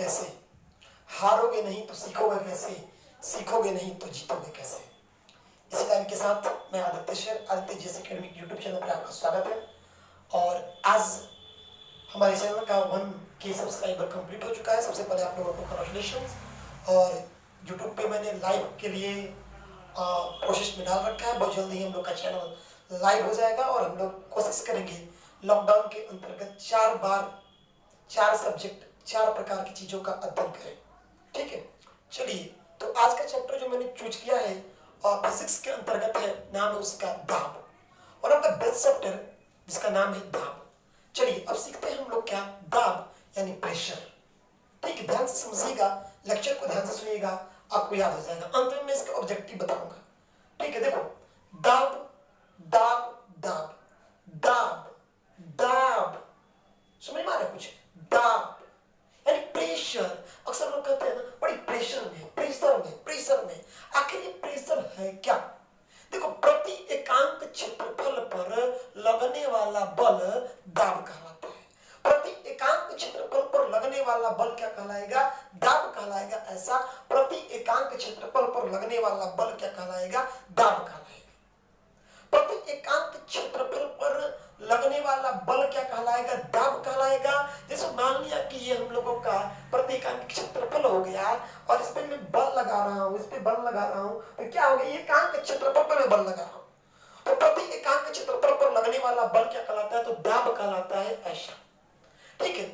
कैसे, हारोगे नहीं तो सीखोगे कैसे, सीखोगे नहीं तो जीतोगे कैसे। इसी लाइन के साथ मैं आदित्य शेर, Aditya GS academy YouTube channel पर आपका स्वागत है। और आज हमारे चैनल का 1K सब्सक्राइबर कंप्लीट हो चुका है। सबसे पहले आप लोगों को कांग्रेचुलेशंस। और यूट्यूब पे मैंने लाइव के लिए प्रोसेस में डाल रखा है। बहुत जल्दी ही हम लोग का चैनल लाइव हो जाएगा और हम लोग कोशिश करेंगे लॉकडाउन के अंतर्गत 4 बार 4 सब्जेक्ट 4 प्रकार की चीज़ों का अध्ययन करें। ठीक है, चलिए। तो आज का चैप्टर जो मैंने चूज किया है और फिजिक्स के अंतर्गत है, नाम है उसका दाब। और अब द बेस्ट चैप्टर जिसका नाम है दाब। चलिए अब सीखते हैं हम लोग क्या, दाब यानी प्रेशर। ठीक है, ध्यान से समझिएगा, लेक्चर को ध्यान से सुनिएगा, आपको याद हो जाएगा। अंत में मैं इसका ऑब्जेक्टिव बताऊंगा। ठीक है, देखो, दाब दाब दाब दाब दाब, समझ में आ रहा है कुछ? दाब यानी प्रेशर। अक्सर लोग कहते हैं ना, बड़ी प्रेशर में, प्रेशर में, प्रेशर में। आखिर ये प्रेशर है क्या? देखो, प्रति एकांक क्षेत्रफल पर लगने वाला बल दाब कहलाता है। प्रति एकांक क्षेत्रफल पर लगने वाला बल क्या कहलाएगा? दाब कहलाएगा। ऐसा प्रति एकांक क्षेत्रफल पर लगने वाला बल क्या कहलाएगा? दाब कहलाएगा। प्रति एकांक क्षेत्रफल पर लगने वाला बल क्या कहलाएगा? दाब कहलाएगा। जैसे मान लिया कि ये हम लोगों का प्रति एकांक क्षेत्रफल हो गया और इस पे मैं बल लगा रहा हूँ, इस पे बल लगा रहा हूँ, तो क्या हो गया? ये एकांक क्षेत्रफल पर मैं बल लगा रहा हूँ, तो प्रति एकांक क्षेत्रफल पर लगने वाला बल क्या कहलाता है? तो दाब कहलाता है। ऐसा, ठीक है।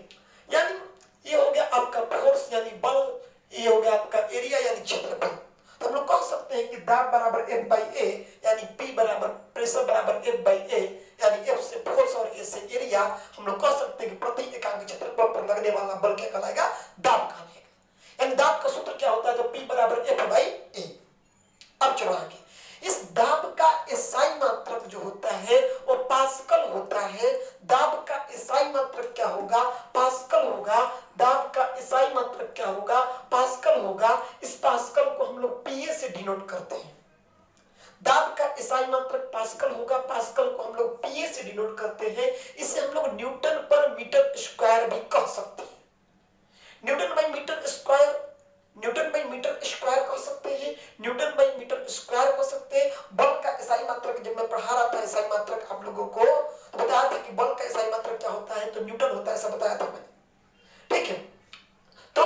यानी ये हो गया आपका फोर्स यानी बल, ये हो गया आपका एरिया यानी क्षेत्रफल। तो हम लोग कह सकते हैं कि दाब बराबर F/A यानी P बराबर प्रेशर बराबर F/A यानी F से फोर्स और A से एरिया। हम लोग कह सकते हैं कि प्रति एकांक क्षेत्रफल पर लगने वाला बल क्या कहलाएगा? दाब कहलाएगा। यानी दाब का सूत्र क्या होता है? तो P बराबर F/A। अब चलो आगे। इस दाब का एसआई मात्रक जो होता है वो पास्कल होता है। दाब का एसआई मात्रक क्या होगा? पास्कल होगा। दाब का एसआई मात्रक क्या होगा? पास्कल होगा। इस पास्कल को हम लोग पीए से डिनोट करते हैं। दाब का एसआई मात्रक पास्कल होगा। पास्कल को हम लोग पीए से डिनोट करते हैं। इसे हम लोग न्यूटन पर मीटर स्क्वायर भी कह सकते हैं। Newton by metre square, newton by metre square कह सकते हैं, न्यूटन बाई मीटर स्क्वायर कह सकते हैं। बल का एसआई मात्रक जब मैं पढ़ा रहा था, एसआई मात्रक आप लोगों को तो बताया था कि बल का एसआई मात्रक क्या होता है? तो न्यूटन होता है, ऐसा बताया था मैंने। ठीक है, तो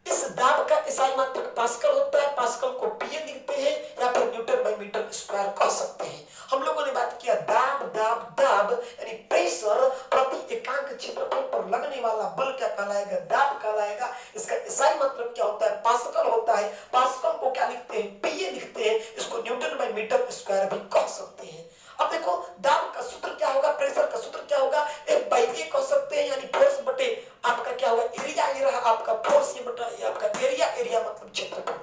इस दाब का एसआई मात्रक पास्कल होता है। पास्कल को पीए लिखते हैं या फिर न्यूटन बाई मीटर स्क्वायर कह सकते हैं। हम लोगों ने बात किया दाब दाब दाब यानी प्रेशर, प्रति एकांक क्षेत्रफल पर लगने वाला बल क्या कहलाएगा? दाब कहलाएगा। इसका एसआई मात्रक क्या होता है? पास्कल होता है। पास्कल को क्या लिखते हैं? पीए लिखते हैं। इसको न्यूटन बाई मीटर स्क्वायर भी कह सकते हैं। अब देखो, दाब का सूत्र क्या होगा? प्रेशर का सूत्र क्या होगा? F/A कह सकते हैं, यानी फोर्स बटे आपका क्या होगा? एरिया। ये रहा आपका फोर्स, ये बटा ये आपका एरिया। एरिया मतलब क्षेत्रफल।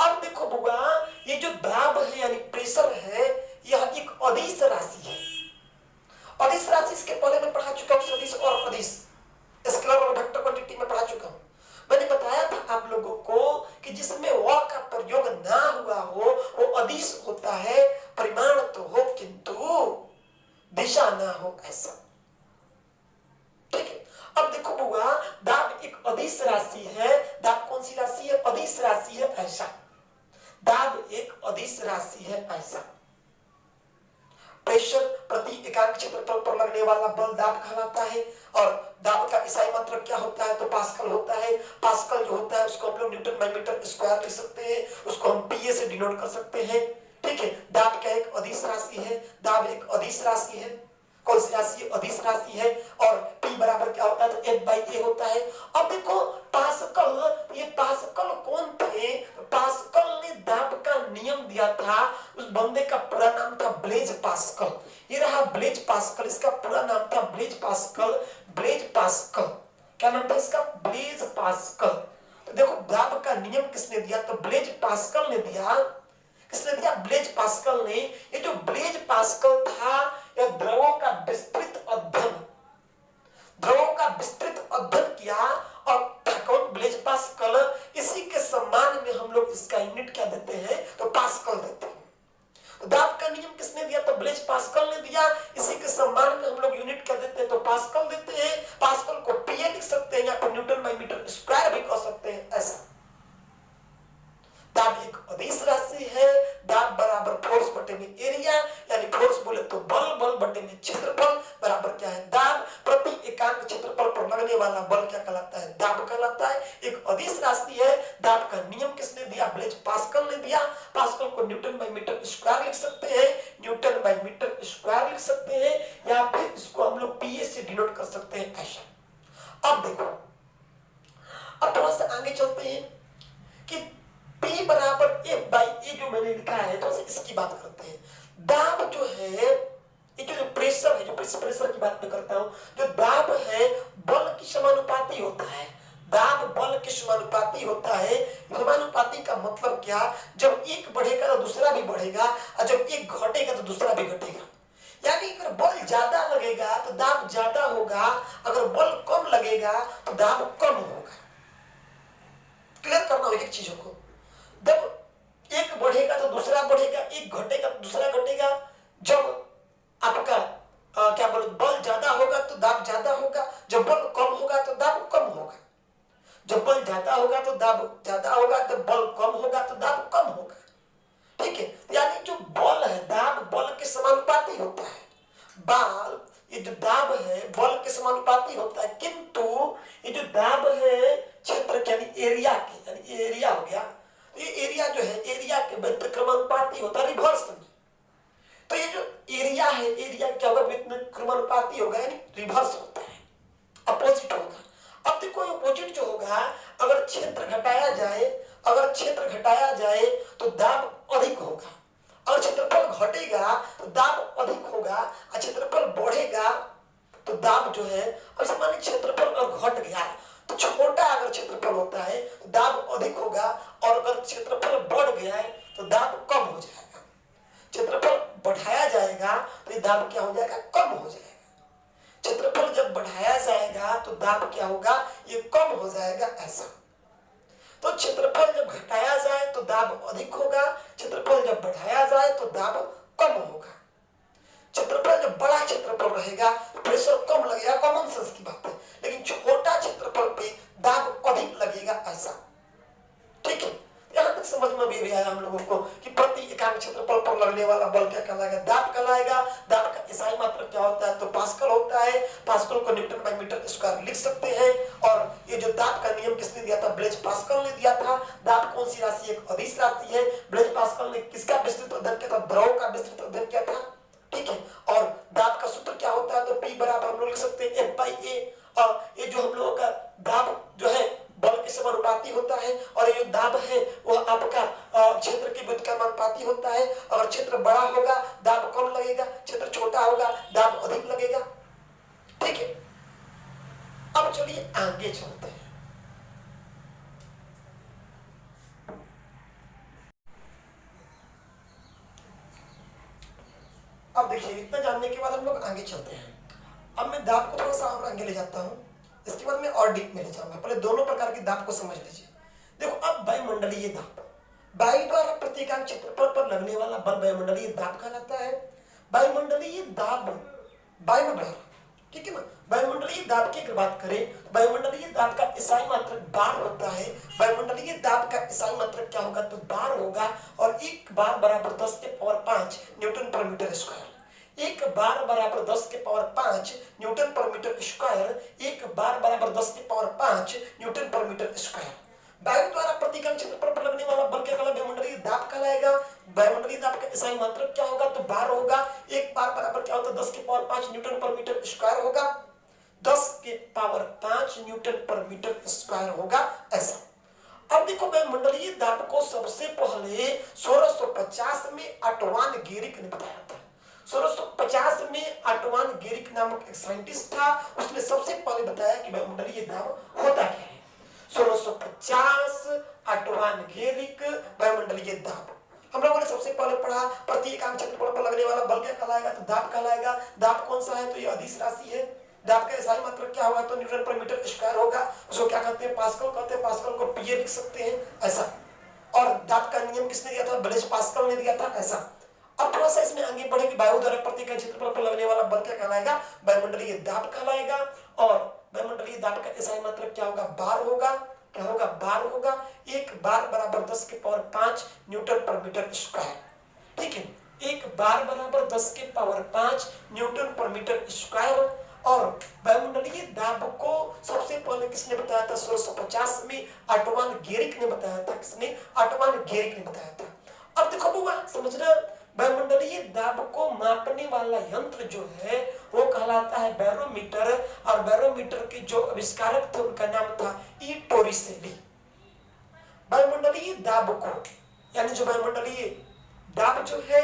अब देखो बुआ, ये जो दाब है यानी प्रेशर है, यह एक अदिश राशि है। अदिश राशि इसके पहले मैं पढ़ा चुका हूं, सदिश और अदिश, स्केलर और वेक्टर क्वांटिटी में पढ़ा चुका हूं। मैंने बताया था आप लोगों को कि जिसमें व का प्रयोग ना हुआ हो वो अदिश होता है। परिमाण तो हो किंतु दिशा ना हो, ऐसा। ठीक है, अब देखो बुआ, दाब एक अदिश राशि है। दाब कौन सी राशि है? अदिश राशि है। ऐसा, दाब एक अदिश राशि है। ऐसा, प्रेशर प्रति एकांक क्षेत्रफल पर लगने वाला बल दाब कहलाता है। और दाब का एसआई मात्रक क्या होता है? तो पास्कल होता है। पास्कल जो होता है उसको हम लोग न्यूटन बाई मीटर स्क्वायर लिख सकते हैं, उसको हम पीए से डिनोट कर सकते हैं। ठीक है, दाब क्या एक अदिश राशि है? दाब एक अदिश राशि है। कौन सी राशि है? अदिश राशि है। और P बराबर क्या होता है? तो F/A होता है। अब देखो, पास्कल, ये पास्कल कौन थे? पास्कल ने दाब का नियम दिया था। उस बंदे का पूरा नाम था ब्लेज पास्कल। ये रहा ब्लेज पास्कल, इसका पूरा नाम था ब्लेज पास्कल। ब्लेज पास्कल, क्या नाम था इसका? Blaise Pascal. तो देखो, दाब का नियम किसने दिया? तो ब्लेज पास्कल ने दिया। किसने दिया? ब्लेज पास्कल ने। ये जो ब्लेज पास्कल था, यह द्रवों का विस्तृत अध्ययन, द्रवों का विस्तृत अध्ययन किया। और कौन? Blaise Pascal. इसी के सम्मान में हम लोग इसका यूनिट क्या देते हैं? तो पास्कल देते हैं। तो दाब का नियम किसने दिया? तो ब्लेज पास्कल ने दिया। इसी के सम्मान में हम लोग यूनिट कर देते हैं तो पास्कल देते हैं। पास्कल को पीए लिख सकते हैं या फिर न्यूटन बाई मीटर स्क्वायर भी कह सकते हैं। ऐसा दाब एक अदिश राशि है। दाब बराबर फोर्स बटे में एरिया, यानी फोर्स बोले तो बल, बल बटे में क्षेत्रफल बराबर क्या है? दाब। प्रति एकांक क्षेत्रफल पर लगने वाला बल क्या कहलाता है? दाब कहलाता है। एक अदिश राशि है। दाब का नियम किसने दिया? ब्लेज पास्कल ने दिया। पास्कल को न्यूटन बाई मीटर स्क्वायर लिख सकते हैं, न्यूटन बाई मीटर स्क्वायर लिख सकते हैं, या फिर इसको हम लोग पीए से डिनोट कर सकते हैं। ऐसा अब देखो, अब थोड़ा सा आगे चलते हैं कि P बराबर F बाई ए जो मैंने लिखा है, तो इसकी बात करते हैं। दाब जो है, ये जो प्रेशर है, जो प्रेशर की बात मैं करता हूं, जो दाब है बल की समानुपाती होता है। दाब बल के समानुपाती होता है। समानुपाती का मतलब क्या? जब एक बढ़ेगा तो दूसरा भी बढ़ेगा, और जब एक घटेगा तो दूसरा भी घटेगा। यानी अगर बल ज्यादा लगेगा तो दाब ज्यादा होगा, अगर बल कम लगेगा तो दाब कम होगा। क्लियर करना होगा एक चीजों को। जब एक बढ़ेगा तो दूसरा बढ़ेगा, एक घटेगा तो दूसरा घटेगा। जब आपका क्या बोले, बल ज्यादा होगा तो दाब ज्यादा होगा, जब बल कम होगा तो दाब कम होगा। जब बल ज्यादा होगा तो दाब ज्यादा होगा, जब बल कम होगा तो दाब कम होगा। ठीक है, यानी जो बल है, दाब बल के समानुपाती होता है। बाल ये जो दाब है बल के समानुपाती होता है, किंतु ये जो दाब है क्षेत्र के, यानी एरिया के, यानी एरिया हो गया, ये एरिया जो है एरिया के व्यतिक्रमानुपाती होता है रिवर्स में। तो ये जो एरिया है, एरिया क्या होगा? व्यतिक्रमानुपाती होगा, यानी रिवर्स होता है, अपोजिट होगा। अब देखो अपोजिट जो होगा, अगर क्षेत्र घटाया जाए, अगर क्षेत्र घटाया जाए तो दाब अधिक होगा। अगर क्षेत्रफल घटेगा तो दाब अधिक होगा, और क्षेत्रफल बढ़ेगा तो दाब जो है, अब सामान्य क्षेत्रफल अगर घट गया तो छोटा अगर क्षेत्रफल होता है तो दाब अधिक होगा, और अगर क्षेत्रफल बढ़ गया है तो दाब कम हो जाएगा। क्षेत्रफल बढ़ाया जाएगा तो ये दाब क्या हो जाएगा? कम हो जाएगा। क्षेत्रफल जब बढ़ाया जाएगा तो दाब क्या होगा? ये कम हो जाएगा। ऐसा तो क्षेत्रफल जब घटाया जाए तो दाब अधिक होगा, क्षेत्रफल जब बढ़ाया जाए तो दाब कम होगा। क्षेत्रफल जब बड़ा क्षेत्रफल रहेगा तो प्रेशर कम लगेगा, कॉमन सेंस की बात है, लेकिन छोटा क्षेत्रफल पे दाब अधिक लगेगा। ऐसा ठीक है, यहां तक समझ में भी आया हम लोगों को कि प्रति एकांक क्षेत्रफल पर लगने वाला बल क्या कहलाएगा? दाब कहलाएगा। दाब का इकाई मात्रक क्या होता है? तो पास्कल होता है। पास्कल को न्यूटन बाई मीटर स्क्वायर लिख सकते हैं। और ये जो दाब का नियम किसने दिया था? ब्लेज पास्कल ने दिया था। दाब कौन सी राशि? एक अदिश राशि है। ब्लेज पास्कल ने किसका विस्तृत अध्ययन किया था? द्रव का विस्तृत अध्ययन किया था। ठीक है, और दाब का सूत्र क्या होता है? तो P बराबर हम लोग लिख सकते हैं F बाई ए। और ये जो हम लोगों का दाब जो है बल के समानुपाती होता है, और ये जो दाब है वह आपका क्षेत्र के व्युत्क्रमानुपाती होता है। अगर क्षेत्र बड़ा होगा दाब कम लगेगा, क्षेत्र छोटा होगा दाब अधिक लगेगा। ठीक है, अब चलिए आगे चलते हैं। अब देखिए, इतना जानने के बाद हम लोग आगे चलते हैं। अब मैं दाब को थोड़ा सा और आगे ले जाता हूं, इसके बाद मैं और डीप में ले जाऊंगा। पहले दोनों प्रकार की दाब को समझ लीजिए। देखो, अब वायुमंडलीय दाब, वायु द्वारा प्रति एकांक क्षेत्रफल पर लगने वाला बल वायुमंडलीय दाब कहलाता है। वायुमंडलीय दाब वायु द्वारा, ठीक है ना, वायुमंडलीय दाब की अगर बात करें, वायुमंडलीय दाब का इकाई मात्रक बार होता है। वायुमंडलीय दाब का इकाई मात्रक क्या होगा? तो बार होगा, और एक बार बराबर 10 के पावर 5 न्यूटन पर मीटर स्क्वायर। एक बार बराबर 10 के पावर 5 न्यूटन पर मीटर स्क्वायर। एक बार बराबर 10 के पावर 5 न्यूटन पर मीटर स्क्वायर। वायु द्वारा प्रति एकांक क्षेत्रफल पर लगने वाला बल क्या कहलाएगा? वायुमंडलीय दाब कहलाएगा। वायुमंडलीय दाब का इकाई मात्रक क्या होगा? तो बार होगा। एक बार बराबर क्या होता है? 10 के पावर 5 न्यूटन पर मीटर स्क्वायर होगा। 10 के पावर 5 न्यूटन पर मीटर स्क्वायर होगा। ऐसा अब देखो, वायुमंडलीय दाब को सबसे पहले 1650 में ऑटोवान गेरिक ने बताया था। 1650 में ऑटोवान गेरिक नामक एक साइंटिस्ट था, उसने सबसे पहले बताया कि वायुमंडलीय दाब होता क्या है। 1650 ऑटोवान गेरिक, वायुमंडलीय दाब। हम लोगों ने सबसे पहले पढ़ा प्रति एकांक क्षेत्रफल पर लगने वाला बल क्या कहलाएगा? तो दाब कहलाएगा। दाब कौन सा है? तो ये अदिश राशि है। दाब का इकाई मात्रक क्या होगा? तो न्यूटन पर मीटर स्क्वायर होगा। उसको क्या कहते हैं? पास्कल कहते हैं। पास्कल को पीए लिख सकते हैं। ऐसा, और दाब का नियम किसने दिया था? ब्लेज पास्कल ने दिया था। ऐसा, अब थोड़ा सा इसमें आगे बढ़े कि वायु द्वारा प्रत्येक क्षेत्रफल पर लगने वाला बल क्या कहलाएगा, वायुमंडलीय दाब कहलाएगा। और वायुमंडलीय दाब का एसआई मतलब क्या होगा, बार होगा। क्या होगा, बार होगा। एक बार बराबर 10 के पावर 5 न्यूटन पर मीटर स्क्वायर। ठीक है, एक बार बराबर 10 के पावर 5 न्यूटन पर मीटर स्क्वायर। और वायुमंडलीय दाब को सबसे पहले किसने बताया था, 1650 में ऑटोवान गेरिक ने बताया था। किसने, ऑटोवान गेरिक ने बताया था। अब देखो बुआ समझना, वायुमंडलीय दाब को मापने वाला यंत्र जो है वो कहलाता है बैरोमीटर। और बैरोमीटर के जो आविष्कारक थे उनका नाम था ई टोरिसेली। वायुमंडलीय दाब को, यानी जो वायुमंडलीय दाब जो है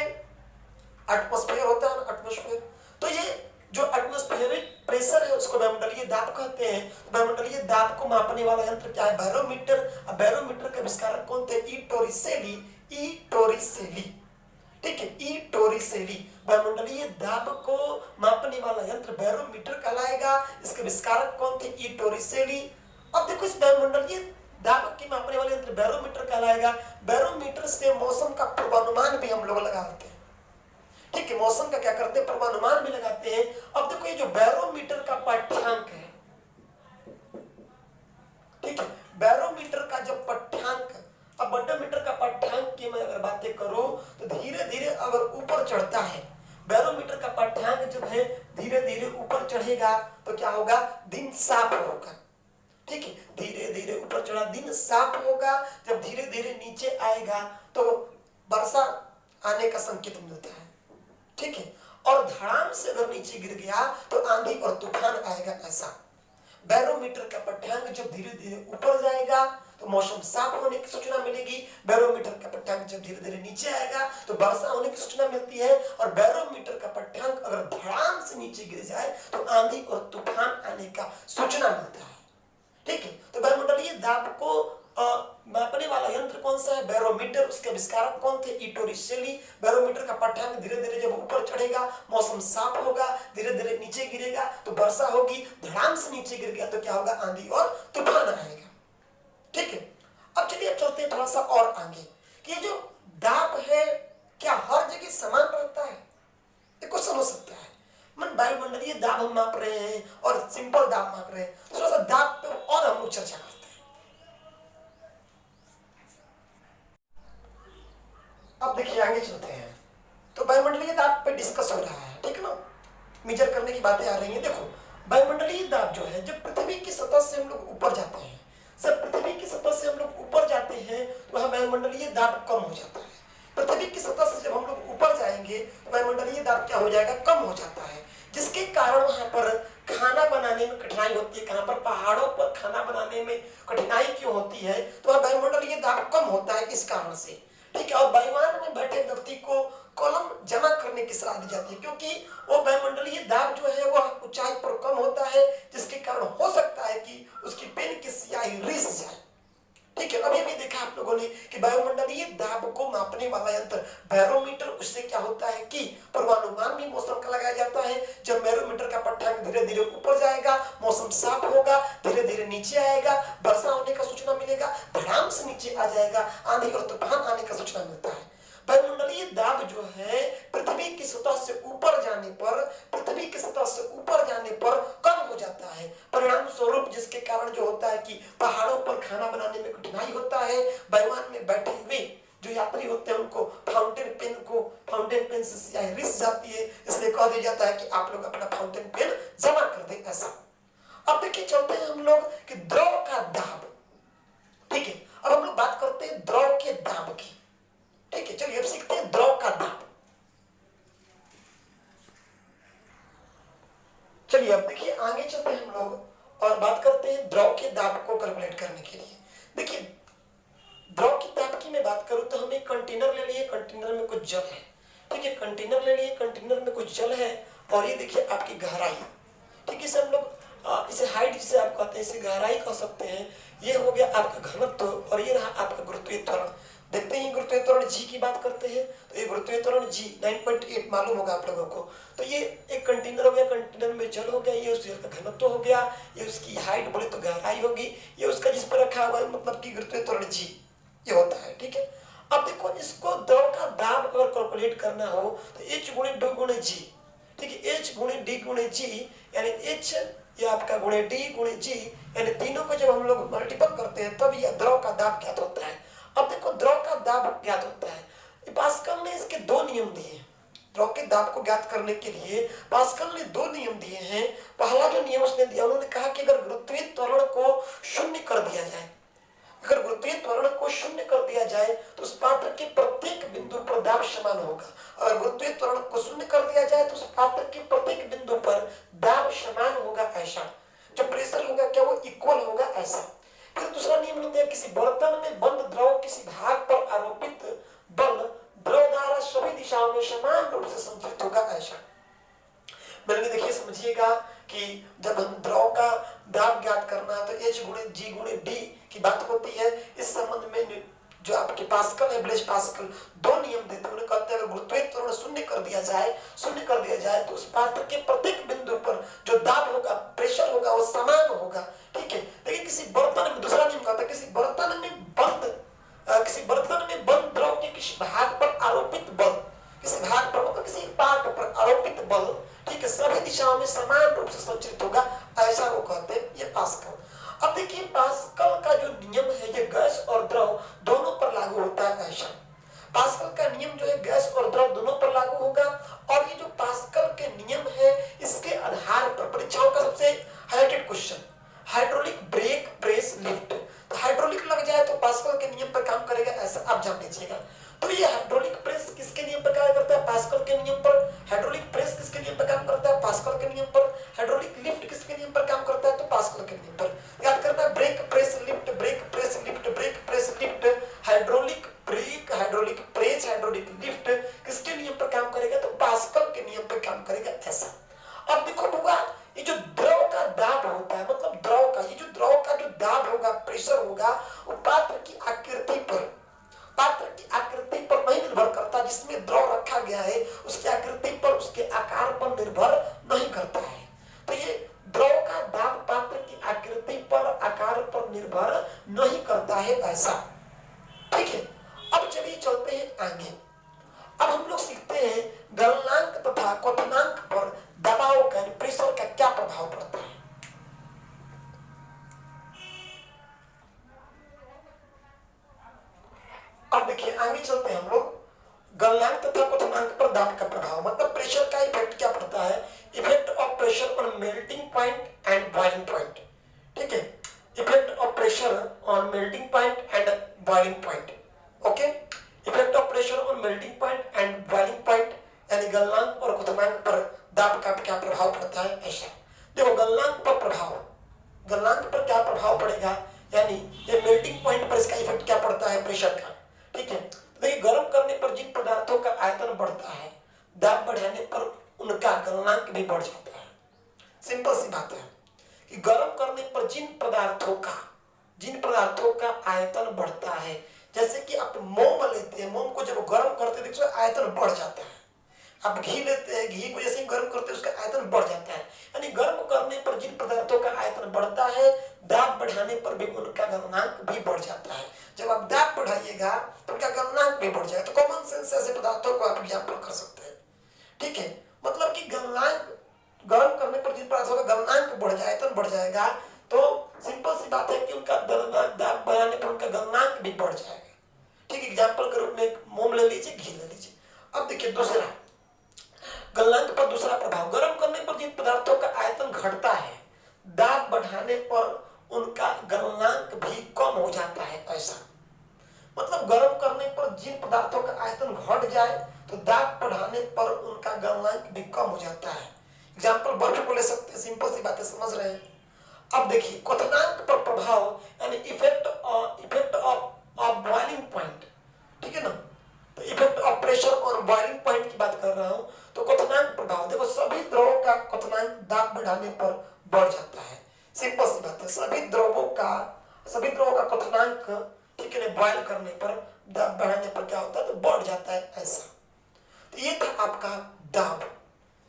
एटमॉस्फेयर होता है, एटमॉस्फेयर, तो ये जो एटमॉस्फेरिक प्रेशर है उसको वायुमंडलीय दाब कहते हैं। वायुमंडलीय दाब को मापने वाला यंत्र क्या है, बैरोमीटर। अब बैरोमीटर के आविष्कारक कौन थे, ई टोरिसेली। ई टोरिसेली, ठीक है, ई टोरिसेली। वायुमंडलीय दाब को मापने वाला यंत्र बैरोमीटर कहलाएगा। इसके आविष्कारक कौन थे, ई टोरिसेली। अब देखो इस वायुमंडलीय दाब की मापने वाले यंत्र बैरोमीटर कहलाएगा। बैरोमीटर से मौसम का पूर्वानुमान भी हम लोग लगाते हैं। ठीक है, मौसम का क्या करते हैं, पूर्वानुमान भी लगाते हैं। अब देखो ये जो बैरोमीटर का पाठ्यांक है, ठीक है, बैरोमीटर का जब पाठ्यांक, अब बैरोमीटर का पाठ्यांक की मैं अगर बातें करूं तो धीरे धीरे अगर ऊपर चढ़ता है, बैरोमीटर का पाठ्यांक जब है धीरे धीरे ऊपर चढ़ेगा तो क्या होगा, दिन साफ होगा। ठीक है, धीरे धीरे ऊपर चढ़ा, दिन साफ होगा। जब धीरे धीरे नीचे आएगा तो वर्षा आने का संकेत मिलता है। ठीक है, और धड़ाम से अगर नीचे गिर गया तो आंधी और तूफान आएगा। ऐसा बैरोमीटर का पाठ्यांक जब धीरे धीरे ऊपर जाएगा तो मौसम साफ होने की सूचना मिलेगी। बैरोमीटर का पाठ्यांक जब धीरे धीरे नीचे आएगा तो वर्षा होने की सूचना मिलती है। और बैरोमीटर का पाठ्यांक अगर धड़ाम से नीचे गिर जाए तो आंधी और तूफान आने का सूचना मिलता है। ठीक है, तो वायुमंडलीय दाब को मापने वाला यंत्र कौन सा है, बैरोमीटर। उसके आविष्कारक कौन थे, ई टोरिसेली। बैरोमीटर का पाठ्यांक धीरे धीरे जब ऊपर चढ़ेगा मौसम साफ होगा, धीरे धीरे नीचे गिरेगा तो वर्षा होगी। धड़ाम से नीचे गिर गया तो क्या होगा, आंधी और तूफान आएगा। ठीक है, अब चलिए अब चलते हैं थोड़ा सा और आगे कि ये जो दाब है क्या हर जगह समान रहता है, ये क्वेश्चन हो सकता है। मन वायुमंडलीय दाब हम माप रहे हैं और सिंपल दाब माप रहे हैं, थोड़ा सा दाब पे और हम लोग चर्चा करते हैं। अब देखिए आगे चलते हैं, तो वायुमंडलीय दाब पे डिस्कस हो रहा है, ठीक है ना, मेजर करने की बातें आ रही हैं। देखो वायुमंडलीय दाब जो है जब पृथ्वी की सतह से हम लोग ऊपर जाते हैं, जब पृथ्वी की सतह से हम लोग ऊपर जाते हैं तो वहां वायुमंडलीय दाब कम हो जाता है। पृथ्वी की सतह से जब हम लोग ऊपर जाएंगे तो वायुमंडलीय दाब क्या हो जाएगा, कम हो जाता है। जिसके कारण वहां पर खाना बनाने में कठिनाई होती है। कहां पर, पहाड़ों पर खाना बनाने में कठिनाई क्यों होती है, तो वह वायुमंडलीय दाब कम होता है इस कारण से। ठीक है, और वायुयान में बैठे व्यक्ति को कॉलम जमा करने की सलाह दी जाती है क्योंकि वो वायुमंडलीय दाब जो है वह ऊंचाई पर कम होता है, जिसके कारण हो सकता है कि उसकी पेन की स्याही रिस जाए। ठीक है, अभी भी देखा आप लोगों ने कि वायुमंडलीय दाब को मापने वाला यंत्र बैरोमीटर, उससे क्या होता है कि पूर्वानुमान भी मौसम का लगाया जाता है। जब बैरोमीटर का पाठ्यांक धीरे धीरे ऊपर जाएगा मौसम साफ होगा, धीरे धीरे नीचे आएगा वर्षा होने का सूचना मिलेगा, धड़ाम से नीचे आ जाएगा आंधी और तूफान आने का सूचना मिलता है। वायुमंडलीय दाब जो है पृथ्वी की सतह से ऊपर जाने पर, पृथ्वी की सतह से ऊपर जाने पर कम हो जाता है। परिणाम स्वरूप जिसके कारण जो होता है कि पहाड़ों पर खाना बनाने में कठिनाई होता है। वायुयान में बैठे हुए जो यात्री होते हैं उनको फाउंटेन पेन से स्याही रिस जाती है, इसलिए कह दिया जाता है कि आप लोग अपना फाउंटेन पेन जमा कर दें। ऐसा अब देखिए चलते हैं हम लोग कि द्रव का दाब। ठीक है, अब हम लोग बात करते हैं द्रव के दाब की। ठीक है, चलिए अब सीखते हैं द्रव का दाब। चलिए अब देखिए आगे चलते हैं हम लोग और बात करते हैं द्रव के दाब को कैलकुलेट करने के लिए। देखिए द्रव की दाब की मैं बात करूं तो हम एक कंटेनर ले लिए, कंटेनर में कुछ जल है। ठीक है, कंटेनर ले लिए, कंटेनर में कुछ जल है और ये देखिए आपकी गहराई। ठीक है, इसे हम लोग इसे हाइट जिसे आप कहते हैं, इसे गहराई कह सकते हैं। ये हो गया आपका घनत्व और ये रहा आपका गुरुत्वीय त्वरण। देखते हैं गुरुत्वीय त्वरण जी की बात करते हैं तो ये गुरुत्वीय त्वरण जी 9.8 मालूम होगा आप लोगों को। तो ये एक कंटेनर हो गया, कंटेनर में जल हो गया, ये उस जल का घनत्व हो गया, ये उसकी हाइट बोले तो गहराई होगी, ये उसका जिस पर रखा हुआ है मतलब कि गुरुत्वीय त्वरण जी ये होता है। ठीक है, अब देखो इसको द्रव का दाब अगर कैलकुलेट करना हो तो H गुणे डी गुणे जी, ठीक है, H गुणे डी गुणे जी यानी H ये आपका गुणे डी गुणे जी, यानी तीनों को जब हम लोग मल्टीपल करते हैं तब यह द्रव का दाब ज्ञात होता है। अब देखो द्रव का दाब ज्ञात होता है, पास्कल ने इसके दो नियम दिए। द्रव के दाब को ज्ञात करने के लिए पास्कल ने दो नियम दिए हैं। पहला जो नियम उसने दिया, उन्होंने कहा कि अगर गुरुत्वीय त्वरण को शून्य कर दिया जाए, अगर गुरुत्वीय त्वरण को शून्य कर दिया जाए तो उस पात्र के प्रत्येक बिंदु पर दाब समान होगा। अगर गुरुत्वीय त्वरण को शून्य कर दिया जाए तो उस पात्र के प्रत्येक बिंदु पर दाब समान होगा, ऐसा जो प्रेशर होगा क्या वो इक्वल होगा, ऐसा। फिर दूसरा नियम होता है, किसी बर्तन में बंद द्रव किसी भाग पर आरोपित बल द्रव द्वारा सभी दिशाओं में समान रूप से संचालित होगा, ऐसा। मैंने देखिए समझिएगा कि जब हम द्रव का दाब ज्ञात करना है तो H गुणे जी गुणे डी की बात होती है। इस संबंध में जो आपके पास्कल है, ब्लेज पास्कल दो नियम देते हैं। उन्हें कहते हैं अगर गुरुत्वीय त्वरण शून्य कर दिया जाए तो उस पात्र के प्रत्येक बिंदु पर जो दाब होगा, प्रेशर होगा, वो समान होगा, ठीक है। लेकिन किसी बर्तन में, दूसरा नियम कहता है किसी बर्तन में बंद द्रव के किसी भाग पर आरोपित बल, किसी भाग पर मतलब किसी पार्ट पर आरोपित बल, ठीक है, सभी दिशाओं में समान रूप से संचालित होगा, ऐसा वो कहते हैं, ये पास्कल। अब देखिए पास्कल का जो नियम है ये गैस और द्रव दोनों पर लागू होता है, ऐसा। पास्कल का नियम जो है गैस और द्रव दोनों पर लागू होगा। और ये जो पास्कल के नियम है इसके आधार पर परीक्षाओं का सबसे highlighted question, hydraulic brake press lift, तो हाइड्रोलिक लग जाए तो पास्कल के नियम पर काम करेगा, ऐसा आप जान लीजिएगा। तो ये हाइड्रोलिक प्रेस किसके नियम पर कार्य करता है, पास्कल के नियम पर। हाइड्रोलिक प्रेस किसके नियम पर काम करता है, पास्कल के नियम पर। हाइड्रोलिक लिफ्ट किसके नियम पर काम करता है, तो पास्कल के नियम पर। याद करना, break press lift, break press lift, break press lift, hydraulic brake, hydraulic press, hydraulic lift किसके नियम पर काम करेगा, तो पास्कल के नियम पर काम करेगा, ऐसा। अब देखो बुआ, ये जो द्रव का दाब होता है, मतलब द्रव का ये जो द्रव का जो दाब होगा, प्रेशर होगा, वो पात्र की आकृति पर नहीं निर्भर करता। जिसमें द्रव रखा गया है उसकी आकृति पर, उसके आकार पर निर्भर नहीं करता है। तो ये द्रव का दाब पात्र की आकृति पर, आकार पर निर्भर नहीं करता है, ऐसा, ठीक है। अब चलिए चलते हैं आगे। अब हम लोग सीखते हैं गलनांक तथा क्वथनांक पर दबाव का, प्रेशर का क्या प्रभाव पड़ता है। अब देखिए आगे चलते हैं हम लोग, गलनांक तथा क्वथनांक पर दाब का प्रभाव, मतलब प्रेशर का इफेक्ट क्या पड़ता है। Effect of pressure on melting point and boiling point, ठीक है। Effect of pressure on melting point and boiling point, okay. Effect of pressure on melting point and boiling point, यानी गलनांक और क्वथनांक पर दाब का क्या प्रभाव पड़ता है, ऐसा। देखो गलनांक पर क्या प्रभाव पड़ेगा, यानी ये मेल्टिंग पॉइंट पर इसका इफेक्ट क्या पड़ता है, प्रेशर का, ठीक है। तो देखिए गर्म करने पर जिन पदार्थों का आयतन बढ़ता है, दाब बढ़ाने पर उनका गलनांक भी बढ़ जाता है। सिंपल सी बात है कि गर्म करने पर जिन पदार्थों का आयतन बढ़ता है, जैसे कि आप मोम लेते हैं, मोम को जब गर्म करते हैं तो आयतन बढ़ जाता है। आप घी लेते हैं, घी को जैसे ही गर्म करते हैं उसका आयतन बढ़ जाता है। यानी गर्म करने पर जिन पदार्थों का आयतन बढ़ता है, दाब बढ़ाने पर भी उनका गलनांक भी बढ़ जाता है। जब आप दाब बढ़ाइएगा तो उनका गलनांक भी बढ़ जाएगा। तो कॉमन सेंस से ऐसे पदार्थों को आप एग्जाम्पल कर सकते हैं, ठीक है। मतलब कि गलनांक, गर्म करने पर जिन पदार्थों का गलनांक बढ़ जाए, आयतन बढ़ जाएगा, तो सिंपल सी बात है कि उनका दाब बढ़ाने पर उनका गलनांक भी बढ़ जाएगा, ठीक है। एग्जाम्पल के रूप में मोम ले लीजिए, घी ले लीजिए। अब देखिए दूसरा गलनांक पर दूसरा प्रभाव, गर्म करने पर जिन पदार्थों का आयतन घटता है, दाब बढ़ाने पर उनका गलनांक भी कम हो जाता है, ऐसा। मतलब गर्म करने पर जिन पदार्थों का आयतन घट जाए तो दाब बढ़ाने पर उनका गलनांक भी कम हो जाता है। एग्जाम्पल बर्फ को ले सकते हैं, सिंपल सी बातें समझ रहे हैं। अब देखिए क्वथनांक पर प्रभाव, यानी इफेक्ट ऑफ बॉइलिंग पॉइंट, ठीक है ना। तो इफेक्ट ऑफ प्रेशर और बॉइलिंग पॉइंट की बात कर रहा हूं। तो क्वथनांक प्रभाव, देखो सभी द्रवों का क्वथनांक दाब बढ़ाने पर बढ़ जाता है। सिंपल सी बात है, सभी द्रवों का क्वथनांक, ठीक है, बॉइल करने पर, दाब बढ़ाने पर क्या होता है, तो बढ़ जाता है, ऐसा। तो ये था आपका दाब,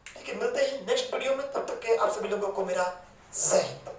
ठीक है। मिलते हैं नेक्स्ट वीडियो में, तब तक के आप सभी लोगों को मेरा जय हिंद।